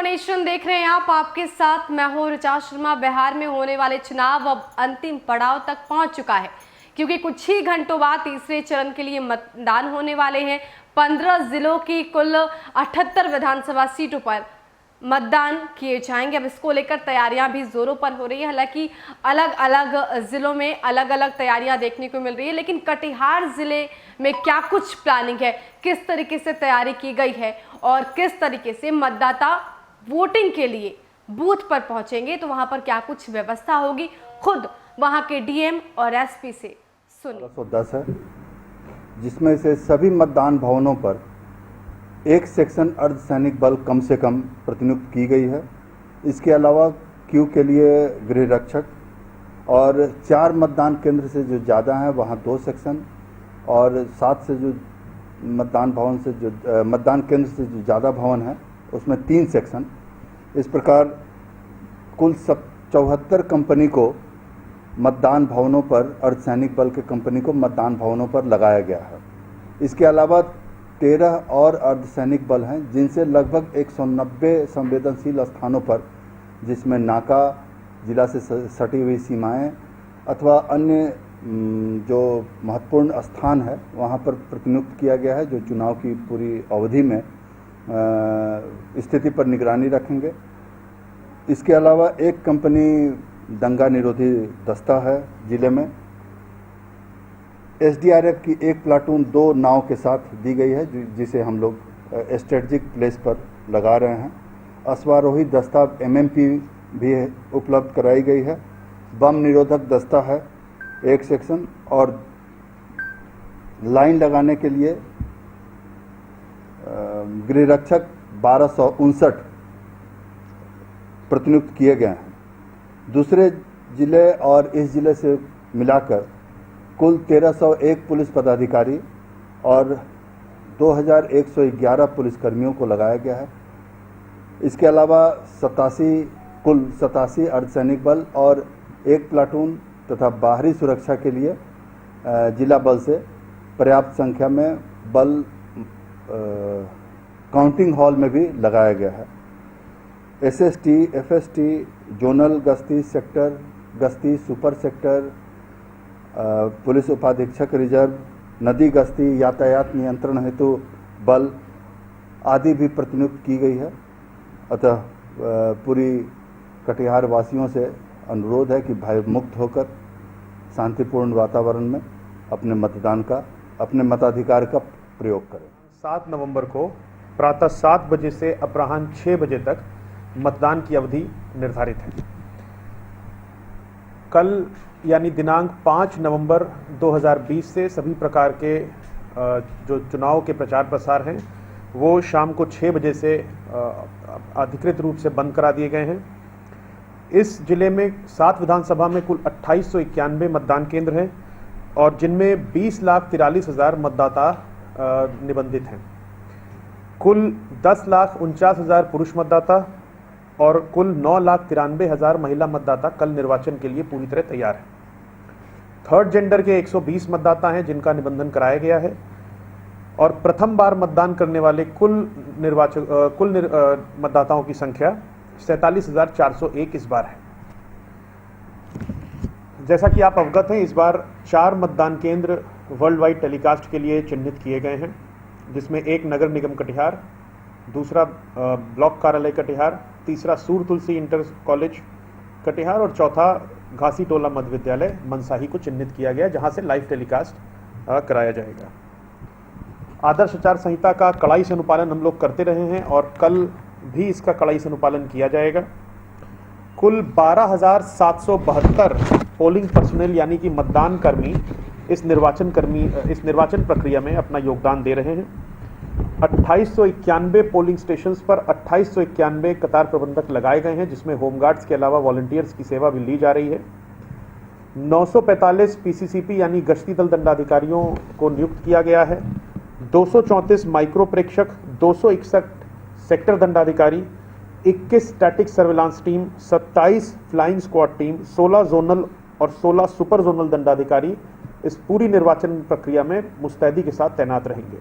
Nation देख रहे हैं आप, आपके साथ मैं हूं ऋचा शर्मा। बिहार में होने वाले चुनाव अब अंतिम पड़ाव तक पहुंच चुका है, क्योंकि कुछ ही घंटों बाद तीसरे चरण के लिए मतदान होने वाले हैं। 15 जिलों की कुल 78 विधानसभा सीटों पर मतदान किए जाएंगे। अब इसको लेकर तैयारियां भी जोरों पर हो रही है। हालांकि अलग अलग जिलों में अलग अलग तैयारियां देखने को मिल रही है, लेकिन कटिहार जिले में क्या कुछ प्लानिंग है, किस तरीके से तैयारी की गई है और किस तरीके से मतदाता वोटिंग के लिए बूथ पर पहुंचेंगे, तो वहां पर क्या कुछ व्यवस्था होगी, खुद वहां के डीएम और एसपी से सुनिए। 1210 है, जिसमें से सभी मतदान भवनों पर एक सेक्शन अर्धसैनिक बल कम से कम प्रतिनियुक्त की गई है। इसके अलावा क्यू के लिए गृह रक्षक और 4 मतदान केंद्र से जो ज़्यादा हैं वहाँ 2 सेक्शन और 7 से जो मतदान भवन से जो मतदान केंद्र से जो ज़्यादा भवन है उसमें 3 सेक्शन। इस प्रकार कुल 74 कंपनी को मतदान भवनों पर, अर्धसैनिक बल के कंपनी को मतदान भवनों पर लगाया गया है। इसके अलावा 13 और अर्धसैनिक बल हैं, जिनसे लगभग 190 संवेदनशील स्थानों पर, जिसमें नाका, जिला से सटी हुई सीमाएं अथवा अन्य जो महत्वपूर्ण स्थान है वहां पर प्रतिनियुक्त किया गया है, जो चुनाव की पूरी अवधि में स्थिति पर निगरानी रखेंगे। इसके अलावा एक कंपनी दंगा निरोधी दस्ता है जिले में। एसडीआरएफ की एक प्लाटून 2 नाव के साथ दी गई है, जिसे हम लोग स्ट्रेटजिक प्लेस पर लगा रहे हैं। अश्वारोही दस्ता एमएमपी भी उपलब्ध कराई गई है। बम निरोधक दस्ता है 1 सेक्शन और लाइन लगाने के लिए गृह रक्षक 1259 प्रतिनियुक्त किए गए हैं। दूसरे जिले और इस जिले से मिलाकर कुल 1301 पुलिस पदाधिकारी और 2111 पुलिसकर्मियों को लगाया गया है। इसके अलावा 87 अर्धसैनिक बल और 1 प्लाटून तथा बाहरी सुरक्षा के लिए जिला बल से पर्याप्त संख्या में बल काउंटिंग हॉल में भी लगाया गया है। एसएसटी, एफएसटी, जोनल गश्ती, सेक्टर गश्ती, सुपर सेक्टर, पुलिस उपाधीक्षक रिजर्व, नदी गश्ती, यातायात नियंत्रण हेतु बल आदि भी प्रतिनियुक्त की गई है। अतः पूरी कटिहार वासियों से अनुरोध है कि भय मुक्त होकर शांतिपूर्ण वातावरण में अपने मताधिकार का प्रयोग करें। 7 नवंबर को प्रातः 7 बजे से अपराह्न 6 बजे तक मतदान की अवधि निर्धारित है। कल यानी दिनांक 5 नवंबर 2020 से सभी प्रकार के जो चुनाव के प्रचार प्रसार हैं वो शाम को 6 बजे से अधिकृत रूप से बंद करा दिए गए हैं। इस जिले में 7 विधानसभा में कुल 2891 मतदान केंद्र हैं और जिनमें 20,43,000 मतदाता निबंधित हैं। कुल 10,49,000 पुरुष मतदाता और कुल 9,93,000 महिला मतदाता कल निर्वाचन के लिए पूरी तरह तैयार हैं। थर्ड जेंडर के 120 मतदाता हैं जिनका निबंधन कराया गया है और प्रथम बार मतदान करने वाले कुल मतदाताओं की संख्या 47,401 इस बार है। जैसा कि आप अवगत हैं, इस बार 4 मतदान केंद्र वर्ल्ड वाइड टेलीकास्ट के लिए चिन्हित किए गए हैं, जिसमें एक नगर निगम कटिहार, दूसरा ब्लॉक कार्यालय कटिहार, तीसरा सूर तुलसी इंटर कॉलेज कटिहार और चौथा घासी टोला मध्य विद्यालय मनसाही को चिन्हित किया गया, जहां से लाइव टेलीकास्ट कराया जाएगा। आदर्श आचार संहिता का कड़ाई से अनुपालन हम लोग करते रहे हैं और कल भी इसका कड़ाई से अनुपालन किया जाएगा। कुल 12,772 पोलिंग पर्सनल यानी कि मतदान कर्मी इस निर्वाचन प्रक्रिया में अपना योगदान दे रहे हैं। 2891 पोलिंग स्टेशंस पर 2891 कतार प्रबंधक लगाए गए हैं, जिसमें होमगार्ड्स के अलावा वॉलंटियर्स की सेवा भी ली जा रही है। 945 पीसीसीपी यानी गश्ती दल दंडाधिकारियों को नियुक्त किया गया है। 234 माइक्रो प्रेक्षक, 261 सेक्टर दंडाधिकारी, 21 static surveillance team, 27 flying squad team, 16 zonal और 16 सुपर जोनल दंडाधिकारी इस पूरी निर्वाचन प्रक्रिया में मुस्तैदी के साथ तैनात रहेंगे।